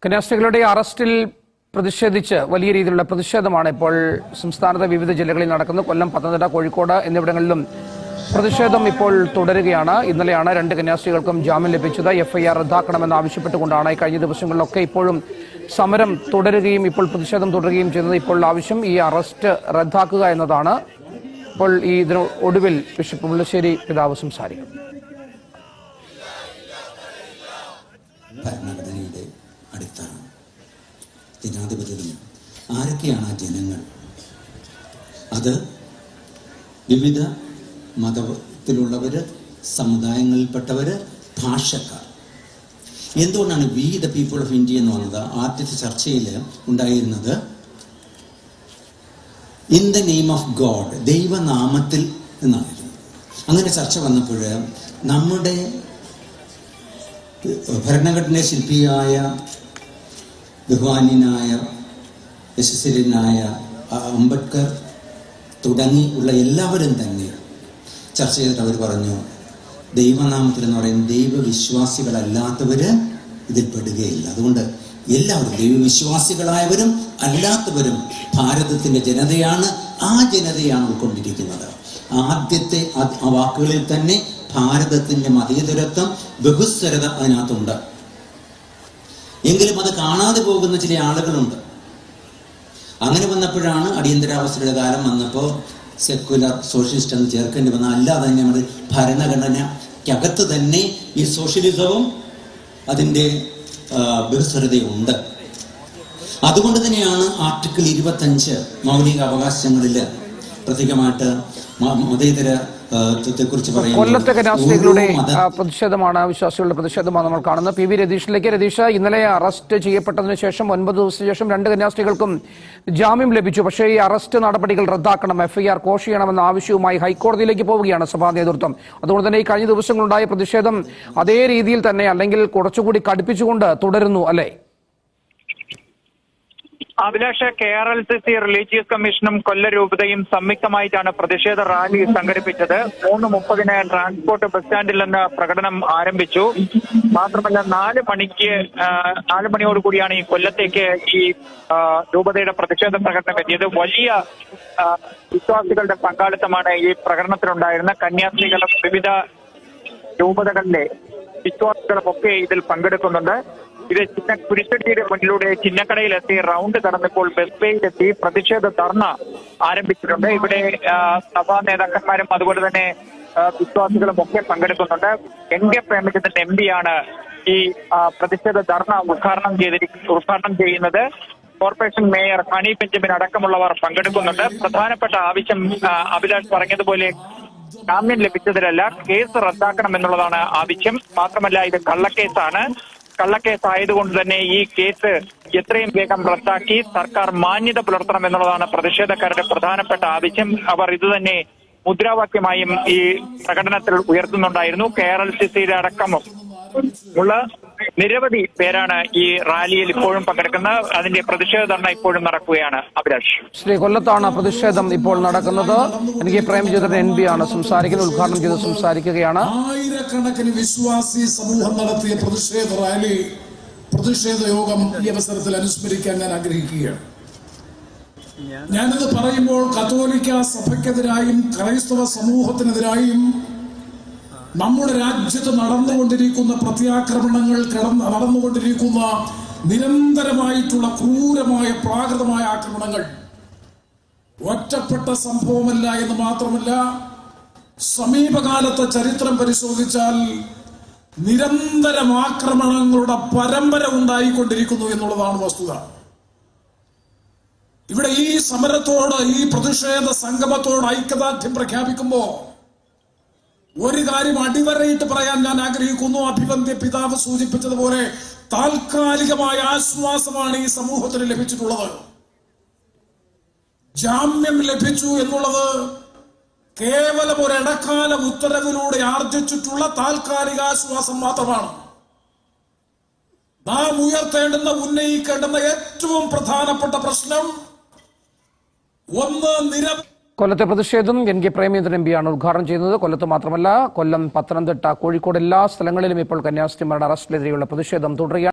കന്യാസ്ത്രീകളുടെ അറസ്റ്റിൽ പ്രതിഷേധിച്ച് വലിയ രീതിയിലുള്ള പ്രതിഷേധമാണ് ഇപ്പോൾ സംസ്ഥാനത്തെ വിവിധ ജില്ലകളിൽ നടക്കുന്നത്. കൊല്ലം, പത്തനംതിട്ട, കോഴിക്കോട് എന്നിവിടങ്ങളിലും പ്രതിഷേധം ഇപ്പോൾ തുടരുകയാണ്. ഇന്നലെയാണ് 2 കന്യാസ്ത്രീകൾക്കും ജാമ്യം ലഭിച്ചത്. എഫ്ഐആർ റദ്ദാക്കണമെന്ന് ആവശ്യപ്പെട്ടുകൊണ്ടാണ് കഴിഞ്ഞ ദിവസങ്ങളിലൊക്കെ ഇപ്പോഴും സമരം തുടരുകയും ഇപ്പോൾ പ്രതിഷേധം തുടരുകയും ചെയ്യുന്നത്. ഇപ്പോൾ ആവശ്യം ഈ അറസ്റ്റ് റദ്ദാക്കുക എന്നതാണ്. ഇപ്പോൾ ഇതിന് ഒടുവിൽ ബിഷപ്പ് മുല്ലശ്ശേരി പിതാവ് സംസാരിക്കും. ഭരണഘടനയുടെ അടിത്തറ, ജനാധിപത്യത്തിന് ആരൊക്കെയാണ് ആ ജനങ്ങൾ? അത് വിവിധ മതത്തിലുള്ളവര്, സമുദായങ്ങളിൽപ്പെട്ടവര്, ഭാഷക്കാർ. എന്തുകൊണ്ടാണ് we the people of India എന്ന് പറഞ്ഞത്? ആദ്യത്തെ ചർച്ചയിൽ ഉണ്ടായിരുന്നത് in the name of God, ദൈവനാമത്തിൽ എന്നായിരുന്നു. അങ്ങനെ ചർച്ച വന്നപ്പോൾ നമ്മുടെ ഭരണഘടന ശില്പിയായ ബഹുമാന്യനായ യശസ്വരനായ അംബേദ്കർ തുടങ്ങി ഉള്ള എല്ലാവരും തന്നെ ചർച്ച ചെയ്തിട്ട് അവർ പറഞ്ഞു, ദൈവനാമത്തിൽ എന്ന് പറയുന്നത് ദൈവവിശ്വാസികളല്ലാത്തവര് ഇതിൽ പെടുകയില്ല. അതുകൊണ്ട് എല്ലാവരും, ദൈവവിശ്വാസികളായവരും അല്ലാത്തവരും ഭാരതത്തിന്റെ ജനതയാണ്. ആ ജനതയാണ് ഉൾക്കൊണ്ടിരിക്കുന്നത്. ആദ്യത്തെ ആ വാക്കുകളിൽ തന്നെ ഭാരതത്തിന്റെ മതേതരത്വം, ബഹുസ്വരത അതിനകത്തുണ്ട്. എങ്കിലും അത് കാണാതെ പോകുന്ന ചില ആളുകളുണ്ട്. അങ്ങനെ വന്നപ്പോഴാണ് അടിയന്തരാവസ്ഥയുടെ കാലം വന്നപ്പോൾ സെക്യുലർ സോഷ്യലിസ്റ്റ് എന്ന് ചേർക്കേണ്ടി വന്ന. അല്ലാതെ തന്നെ നമ്മുടെ ഭരണഘടനയ്ക്കകത്ത് തന്നെ ഈ സോഷ്യലിസവും അതിൻ്റെ ബഹുസ്വരതയുണ്ട്. അതുകൊണ്ട് തന്നെയാണ് ആർട്ടിക്കിൾ 25 മൗലിക അവകാശങ്ങളിൽ പ്രത്യേകമായിട്ട് മതേതര കൊല്ലത്തെ കന്യാസ്ത്രീകളുടെ പ്രതിഷേധമാണ്, വിശ്വാസികളുടെ പ്രതിഷേധമാണ് നമ്മൾ കാണുന്നത്. P V രതീഷിലേക്ക്. രതീഷ്, ഇന്നലെ അറസ്റ്റ് ചെയ്യപ്പെട്ടതിന് ശേഷം 9 ദിവസത്തിന് ശേഷം 2 കന്യാസ്ത്രീകൾക്കും ജാമ്യം ലഭിച്ചു. പക്ഷേ ഈ അറസ്റ്റ് നടപടികൾ റദ്ദാക്കണം, എഫ്ഐആർ കോഷ് ചെയ്യണമെന്ന ആവശ്യവുമായി ഹൈക്കോടതിയിലേക്ക് പോവുകയാണ് സഭാ നേതൃത്വം. അതുകൊണ്ട് തന്നെ ഈ കഴിഞ്ഞ ദിവസങ്ങളുണ്ടായ പ്രതിഷേധം അതേ രീതിയിൽ തന്നെ, അല്ലെങ്കിൽ കുറച്ചുകൂടി കടുപ്പിച്ചുകൊണ്ട് തുടരുന്നു അല്ലേ? അഭിലാഷ്, KRLCC റിലീജിയസ് കമ്മീഷനും കൊല്ല രൂപതയും സംയുക്തമായിട്ടാണ് പ്രതിഷേധ റാലി സംഘടിപ്പിച്ചത്. 3:30 ട്രാൻസ്പോർട്ട് ബസ് സ്റ്റാൻഡിൽ നിന്ന് പ്രകടനം ആരംഭിച്ചു. മാത്രമല്ല 4 മണിയോടുകൂടിയാണ് ഈ കൊല്ലത്തേക്ക് ഈ രൂപതയുടെ പ്രതിഷേധ പ്രകടനം എത്തിയത്. വലിയ വിശ്വാസികളുടെ പങ്കാളിത്തമാണ് ഈ പ്രകടനത്തിലുണ്ടായിരുന്നത്. കന്യാസ്ത്രീകളും വിവിധ രൂപതകളിലെ വിശ്വാസികളുമൊക്കെ ഇതിൽ പങ്കെടുക്കുന്നുണ്ട്. ഇത് കുരിശടിയുടെ മുന്നിലൂടെ ചിന്നക്കടയിലെത്തി റൗണ്ട് കടന്നപ്പോൾ ബസ് ബേയിലെത്തി പ്രതിഷേധ ധർണ ആരംഭിച്ചിട്ടുണ്ട്. ഇവിടെ സഭാ നേതാക്കന്മാരും അതുപോലെ തന്നെ വിശ്വാസികളും ഒക്കെ പങ്കെടുക്കുന്നുണ്ട്. NK പ്രേമചന്ദ്രൻ MP യാണ് ഈ പ്രതിഷേധ ധർണ ഉദ്ഘാടനം ചെയ്യുന്നത്. കോർപ്പറേഷൻ മേയർ ഹണി ബെഞ്ചമിൻ അടക്കമുള്ളവർ പങ്കെടുക്കുന്നുണ്ട്. പ്രധാനപ്പെട്ട ആവശ്യം അഭിലാഷ് പറഞ്ഞതുപോലെ ജാമ്യം ലഭിച്ചതിലല്ല, കേസ് റദ്ദാക്കണം എന്നുള്ളതാണ് ആവശ്യം. മാത്രമല്ല ഇത് കള്ളക്കേസ് ആയതുകൊണ്ട് തന്നെ ഈ കേസ് എത്രയും വേഗം റദ്ദാക്കി സർക്കാർ മാന്യത പുലർത്തണം എന്നുള്ളതാണ് പ്രതിഷേധക്കാരുടെ പ്രധാനപ്പെട്ട ആവശ്യം. അവർ ഇതുതന്നെ മുദ്രാവാക്യമായും ഈ പ്രകടനത്തിൽ ഉയർത്തുന്നുണ്ടായിരുന്നു. KRLCCയുടെ അടക്കമുള്ള നിരവധി പേരാണ് ഈ റാലിയിൽ ഇപ്പോഴും പങ്കെടുക്കുന്നത്. അതിന്റെ പ്രതിഷേധ ധർണ ഇപ്പോഴും നടക്കുകയാണ്. അഭിലാഷ്, കൊല്ലത്താണ് പ്രതിഷേധം ഇപ്പോൾ നടക്കുന്നത്. NK പ്രേമചന്ദ്രൻ MP ആണ് സംസാരിക്കുന്നത്, ഉദ്ഘാടനം ചെയ്ത് സംസാരിക്കുകയാണ്. ആയിരക്കണക്കിന് വിശ്വാസി സമൂഹം നടത്തിയ പ്രതിഷേധ യോഗം ഈ അവസരത്തിൽ അനുസ്മരിക്കാൻ ഞാൻ ആഗ്രഹിക്കുകയാണ്. ഞാനിത് പറയുമ്പോൾ കത്തോലിക്ക സഭയ്ക്കെതിരായും ക്രൈസ്തവ സമൂഹത്തിനെതിരായും നമ്മുടെ രാജ്യത്ത് നടന്നുകൊണ്ടിരിക്കുന്ന പ്രത്യാക്രമണങ്ങൾ, നടന്നുകൊണ്ടിരിക്കുന്ന നിരന്തരമായിട്ടുള്ള ക്രൂരമായ പ്രാകൃതമായ ആക്രമണങ്ങൾ ഒറ്റപ്പെട്ട സംഭവമല്ല എന്ന് മാത്രമല്ല, സമീപകാലത്തെ ചരിത്രം പരിശോധിച്ചാൽ നിരന്തരം ആക്രമണങ്ങളുടെ പരമ്പര ഉണ്ടായിക്കൊണ്ടിരിക്കുന്നു എന്നുള്ളതാണ് വസ്തുത. ഇവിടെ ഈ സമരത്തോട്, ഈ പ്രതിഷേധ സംഗമത്തോട് ഐക്യദാർഢ്യം പ്രഖ്യാപിക്കുമ്പോൾ ഒരു കാര്യം അടിവരയിട്ട് പറയാൻ ഞാൻ ആഗ്രഹിക്കുന്നു. അഭിവന്ദ്യ പിതാവ് സൂചിപ്പിച്ചതുപോലെ താൽക്കാലികമായ ആശ്വാസമാണ് ഈ സമൂഹത്തിന് ലഭിച്ചിട്ടുള്ളത്. ജാമ്യം ലഭിച്ചു എന്നുള്ളത് കേവലം ഒരു ഇടക്കാല ഉത്തരവിലൂടെ ആർജിച്ചിട്ടുള്ള താൽക്കാലിക ആശ്വാസം മാത്രമാണ്. നാം ഉന്നയിക്കേണ്ടുന്ന ഏറ്റവും പ്രധാനപ്പെട്ട പ്രശ്നം ഒന്ന് കൊല്ലത്തെ പ്രതിഷേധം NK പ്രേമചന്ദ്രൻ MP ആണ് ഉദ്ഘാടനം ചെയ്യുന്നത്. കൊല്ലത്ത് മാത്രമല്ല, കൊല്ലം, പത്തനംതിട്ട, കോഴിക്കോട് എല്ലാ സ്ഥലങ്ങളിലും ഇപ്പോൾ കന്യാസ്ത്രീമാരുടെ അറസ്റ്റിനെതിരെയുള്ള പ്രതിഷേധം തുടരുകയാണ്.